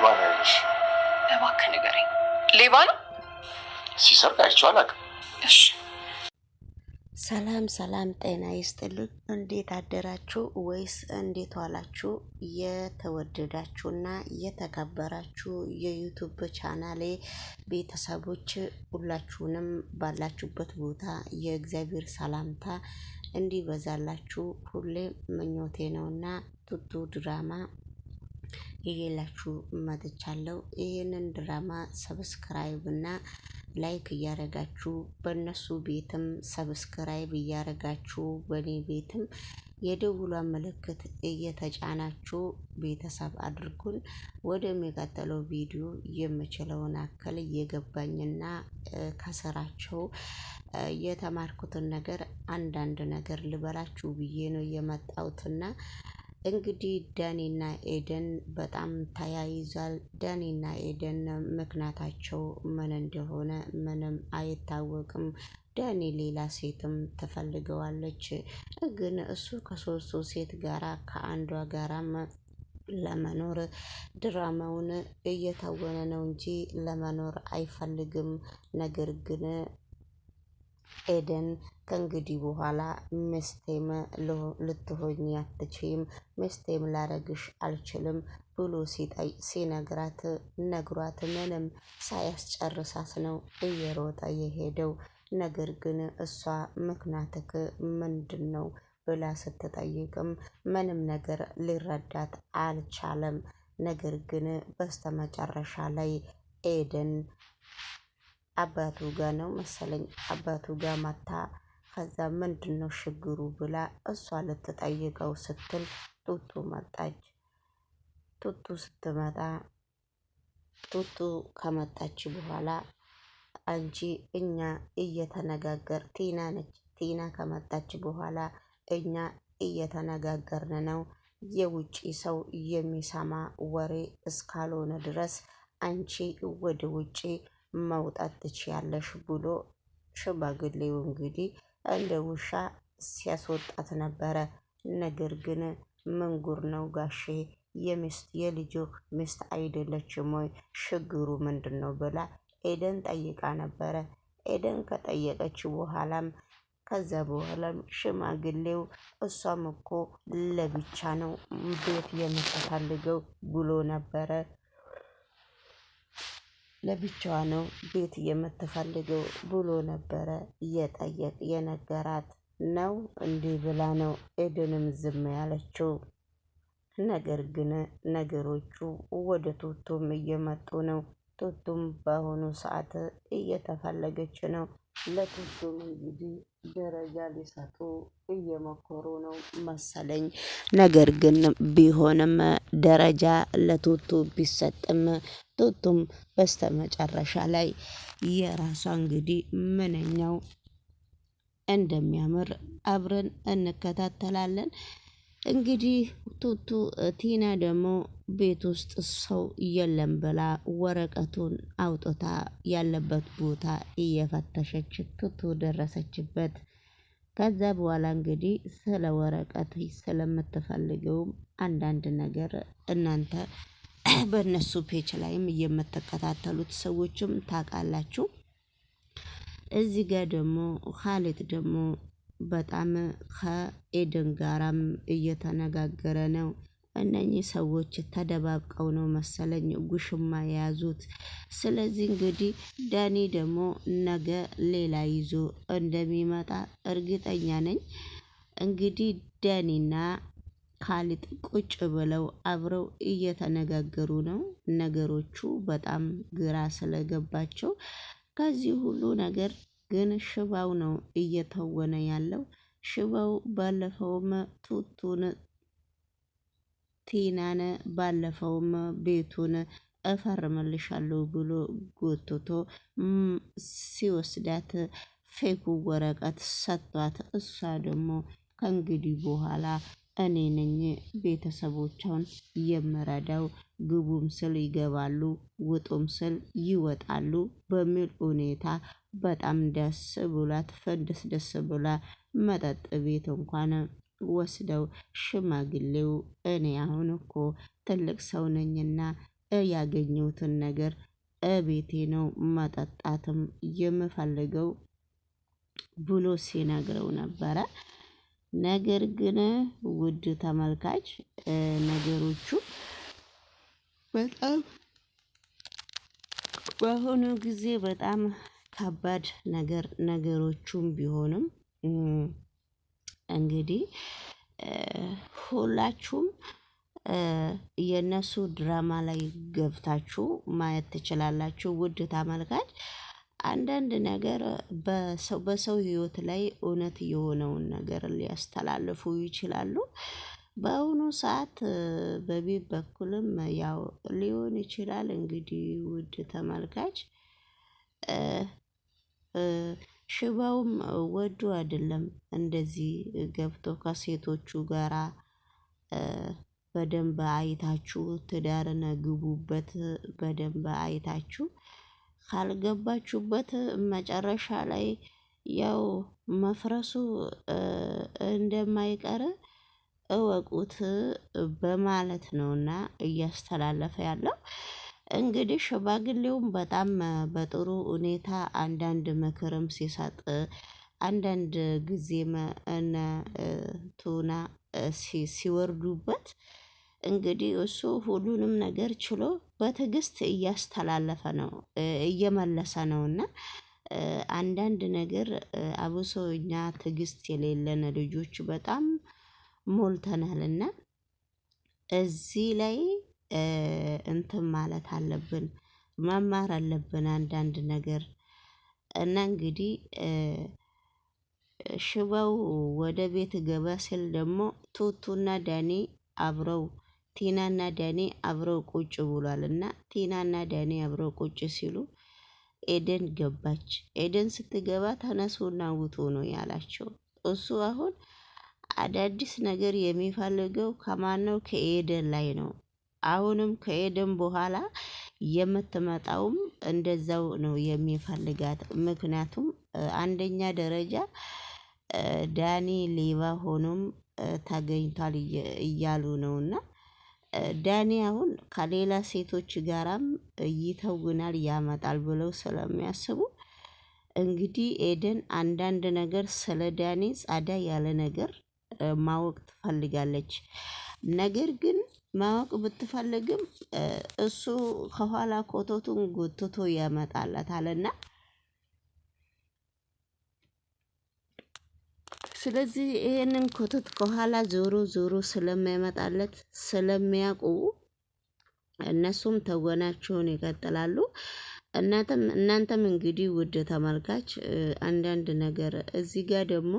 ሌባ ነው ያለሽ? እባክህ ንገረኝ። ሌባ ነው? ሲሰርቅ አይቼው አላውቅም። እሺ። ሰላም ሰላም፣ ጤና ይስጥልን። እንዴት አደራችሁ ወይስ እንዴት ዋላችሁ? የተወደዳችሁና የተከበራችሁ የዩቱብ ቻናሌ ቤተሰቦች ሁላችሁንም ባላችሁበት ቦታ የእግዚአብሔር ሰላምታ እንዲበዛላችሁ ሁሌ ምኞቴ ነውና ቱቱ ድራማ ይዤላችሁ መጥቻለሁ። ይህንን ድራማ ሰብስክራይብ እና ላይክ እያረጋችሁ በእነሱ ቤትም ሰብስክራይብ እያረጋችሁ በኔ ቤትም የደውሏን ምልክት እየተጫናችሁ ቤተሰብ አድርጉን። ወደሚቀጥለው ቪዲዮ የምችለውን አክል እየገባኝና ከስራቸው የተማርኩትን ነገር አንዳንድ ነገር ልበላችሁ ብዬ ነው የመጣሁትና እንግዲህ ዳኒና ኤደን በጣም ተያይዟል። ዳኒና ኤደን ምክንያታቸው ምን እንደሆነ ምንም አይታወቅም። ዳኒ ሌላ ሴትም ትፈልገዋለች፣ ግን እሱ ከሶስቱ ሴት ጋራ ከአንዷ ጋራም ለመኖር ድራማውን እየተወነ ነው እንጂ ለመኖር አይፈልግም። ነገር ግን ኤደን ከእንግዲህ በኋላ ሚስቴም ልትሆኝ አትችይም፣ ሚስቴም ላረግሽ አልችልም ብሎ ሲነግራት ነግሯት ምንም ሳያስጨርሳት ነው እየሮጠ የሄደው። ነገር ግን እሷ ምክንያትክ ምንድን ነው ብላ ስትጠይቅም ምንም ነገር ሊረዳት አልቻለም። ነገር ግን በስተመጨረሻ ላይ ኤደን አባቱ ጋር ነው መሰለኝ አባቱ ጋር መታ ከዛ ምንድነው ችግሩ ብላ እሷ ልትጠይቀው ስትል ቱቱ መጣች። ቱቱ ስትመጣ ቱቱ ከመጣች በኋላ አንቺ እኛ እየተነጋገር ቲና ነች። ቲና ከመጣች በኋላ እኛ እየተነጋገርን ነው፣ የውጪ ሰው የሚሰማ ወሬ እስካልሆነ ድረስ አንቺ ወደ ውጪ መውጣት ትችያለሽ ብሎ ሽማግሌው እንግዲህ እንደ ውሻ ሲያስወጣት ነበረ። ነገር ግን ምንጉር ነው ጋሼ፣ የልጁ ሚስት አይደለችም ወይ? ችግሩ ምንድን ነው ብላ ኤደን ጠይቃ ነበረ። ኤደን ከጠየቀች በኋላም ከዛ በኋላም ሽማግሌው እሷም እኮ ለብቻ ነው ቤት የምትፈልገው ብሎ ነበረ። ለብቻዋ ነው ቤት የምትፈልገው ብሎ ነበረ የነገራት ነው። እንዲህ ብላ ነው ኤደንም ዝም ያለችው። ነገር ግን ነገሮቹ ወደ ቱቱም እየመጡ ነው። ቱቱም በአሁኑ ሰዓት እየተፈለገች ነው። ለቱቱም እንግዲህ ደረጃ ሊሰጡ እየሞከሩ ነው መሰለኝ። ነገር ግን ቢሆንም ደረጃ ለቱቱ ቢሰጥም ቱቱም በስተመጨረሻ ላይ የራሷ እንግዲህ ምንኛው እንደሚያምር አብረን እንከታተላለን። እንግዲህ ቱቱ ቲና ደግሞ ቤት ውስጥ ሰው የለም ብላ ወረቀቱን አውጥታ ያለበት ቦታ እየፈተሸች ቱቱ ደረሰችበት። ከዛ በኋላ እንግዲህ ስለ ወረቀት ስለምትፈልገውም አንዳንድ ነገር እናንተ በእነሱ ፔጅ ላይም የምትከታተሉት ሰዎችም ታውቃላችሁ። እዚህ ጋር ደግሞ ካሌት ደግሞ በጣም ከኤደን ጋራም እየተነጋገረ ነው። እነኚህ ሰዎች ተደባብቀው ነው መሰለኝ ጉሽማ የያዙት። ስለዚህ እንግዲህ ዳኒ ደግሞ ነገ ሌላ ይዞ እንደሚመጣ እርግጠኛ ነኝ። እንግዲህ ዳኒና ካሌት ቁጭ ብለው አብረው እየተነጋገሩ ነው። ነገሮቹ በጣም ግራ ስለገባቸው ከዚህ ሁሉ ነገር ግን ሽባው ነው እየተወነ ያለው። ሽባው ባለፈውም ቱቱን ቲናን ባለፈውም ቤቱን እፈርምልሻለሁ ብሎ ጎትቶ ሲወስዳት ፌኩ ወረቀት ሰጥቷት እሷ ደግሞ ከእንግዲህ በኋላ እኔ ነኝ ቤተሰቦቿን የምረዳው፣ ግቡም ስል ይገባሉ ውጡም ስል ይወጣሉ በሚል ሁኔታ በጣም ደስ ብሏት ፈንደስ ብላ መጠጥ ቤት እንኳን ወስደው ሽማግሌው እኔ አሁን እኮ ትልቅ ሰው ነኝና ያገኘሁትን ነገር ቤቴ ነው መጠጣትም የምፈልገው ብሎ ሲነግረው ነበረ። ነገር ግን ውድ ተመልካች ነገሮቹ በጣም በአሁኑ ጊዜ በጣም ከባድ ነገሮቹም ቢሆንም እንግዲህ ሁላችሁም የእነሱ ድራማ ላይ ገብታችሁ ማየት ትችላላችሁ። ውድ ተመልካች አንዳንድ ነገር በሰው ህይወት ላይ እውነት የሆነውን ነገር ሊያስተላልፉ ይችላሉ። በአሁኑ ሰዓት በቤት በኩልም ያው ሊሆን ይችላል እንግዲህ ውድ ተመልካች ሽባውም ወዶ አይደለም እንደዚህ ገብቶ ከሴቶቹ ጋራ በደንብ አይታችሁ ትዳርን ግቡበት። በደንብ አይታችሁ ካልገባችሁበት መጨረሻ ላይ ያው መፍረሱ እንደማይቀር እወቁት በማለት ነውና እያስተላለፈ ያለው። እንግዲህ ሽማግሌውም በጣም በጥሩ ሁኔታ አንዳንድ ምክርም ሲሰጥ አንዳንድ ጊዜም እነ ቱና ሲወርዱበት እንግዲህ እሱ ሁሉንም ነገር ችሎ በትዕግስት እያስተላለፈ ነው እየመለሰ ነውና አንዳንድ ነገር አብሶ እኛ ትዕግስት የሌለን ልጆች በጣም ሞልተናልና እዚህ ላይ እንትን ማለት አለብን፣ መማር አለብን አንዳንድ ነገር እና እንግዲህ ሽባው ወደ ቤት ገባ ሲል ደግሞ ቱቱና ዳኒ አብረው ቲናና ዳኒ አብረው ቁጭ ብሏልና ቲናና ዳኒ አብረው ቁጭ ሲሉ ኤደን ገባች። ኤደን ስትገባ ተነሱና ውጡ ነው ያላቸው። እሱ አሁን አዳዲስ ነገር የሚፈልገው ከማን ነው? ከኤደን ላይ ነው። አሁንም ከኤደን በኋላ የምትመጣውም እንደዛው ነው የሚፈልጋት። ምክንያቱም አንደኛ ደረጃ ዳኒ ሌባ ሆኖም ተገኝቷል እያሉ ነውና ዳኒ አሁን ከሌላ ሴቶች ጋራም ይተውናል ያመጣል ብለው ስለሚያስቡ እንግዲህ ኤደን አንዳንድ ነገር ስለ ዳኒ ጻዳ ያለ ነገር ማወቅ ትፈልጋለች። ነገር ግን ማወቅ ብትፈልግም እሱ ከኋላ ኮቶቱን ጎትቶ ያመጣላታልና ስለዚህ ይሄንን ኮተት ከኋላ ዞሮ ዞሮ ስለሚያመጣለት ስለሚያውቁ እነሱም ተወናቸውን ይቀጥላሉ። እናንተም እንግዲህ ውድ ተመልካች አንዳንድ ነገር እዚህ ጋር ደግሞ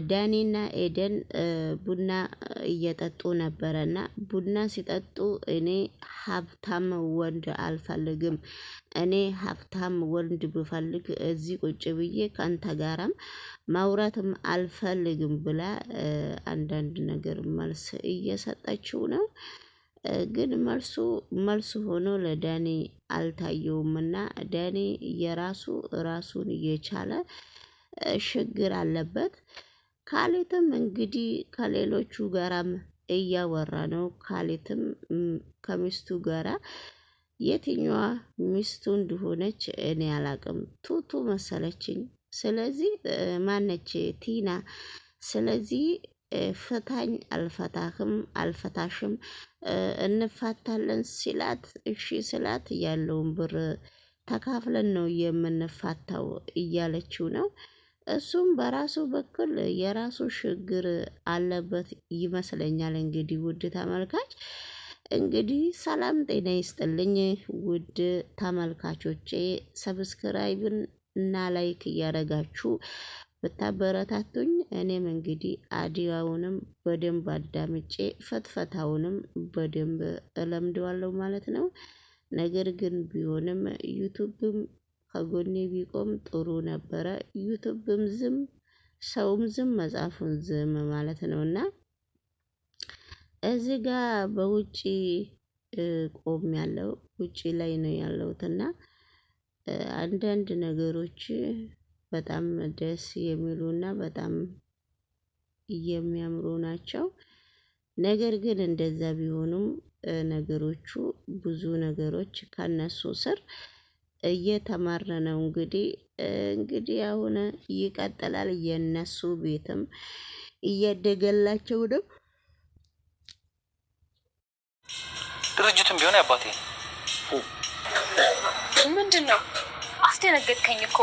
ዳኒና ኤደን ቡና እየጠጡ ነበረና ቡና ሲጠጡ እኔ ሀብታም ወንድ አልፈልግም፣ እኔ ሀብታም ወንድ ብፈልግ እዚህ ቁጭ ብዬ ካንተ ጋራም ማውራትም አልፈልግም ብላ አንዳንድ ነገር መልስ እየሰጠችው ነው። ግን መልሱ ሆኖ ለዳኒ አልታየውምና ዳኒ ራሱን እየቻለ ችግር አለበት። ካሌትም እንግዲህ ከሌሎቹ ጋራም እያወራ ነው። ካሌትም ከሚስቱ ጋራ የትኛዋ ሚስቱ እንደሆነች እኔ አላቅም፣ ቱቱ መሰለችኝ። ስለዚህ ማነች ቲና። ስለዚህ ፍታኝ፣ አልፈታሽም፣ እንፋታለን ሲላት እሺ ስላት ያለውን ብር ተካፍለን ነው የምንፋታው እያለችው ነው። እሱም በራሱ በኩል የራሱ ችግር አለበት ይመስለኛል። እንግዲህ ውድ ተመልካች እንግዲህ ሰላም ጤና ይስጥልኝ ውድ ተመልካቾቼ፣ ሰብስክራይብን እና ላይክ እያደረጋችሁ ብታበረታቱኝ እኔም እንግዲህ አዲያውንም በደንብ አዳምጬ ፈትፈታውንም በደንብ እለምደዋለሁ ማለት ነው። ነገር ግን ቢሆንም ዩቱብም ከጎኔ ቢቆም ጥሩ ነበረ። ዩቱብም ዝም፣ ሰውም ዝም፣ መጽሐፉን ዝም ማለት ነውና እዚህ ጋር በውጪ ቆም ያለው ውጪ ላይ ነው ያለሁትና አንዳንድ ነገሮች በጣም ደስ የሚሉና በጣም የሚያምሩ ናቸው። ነገር ግን እንደዛ ቢሆኑም ነገሮቹ ብዙ ነገሮች ከነሱ ስር እየተማረ ነው። እንግዲህ አሁን ይቀጥላል። የነሱ ቤትም እያደገላቸው ነው። ድርጅቱም ቢሆን አባቴ ምንድን ነው? አስደነገጥከኝ እኮ።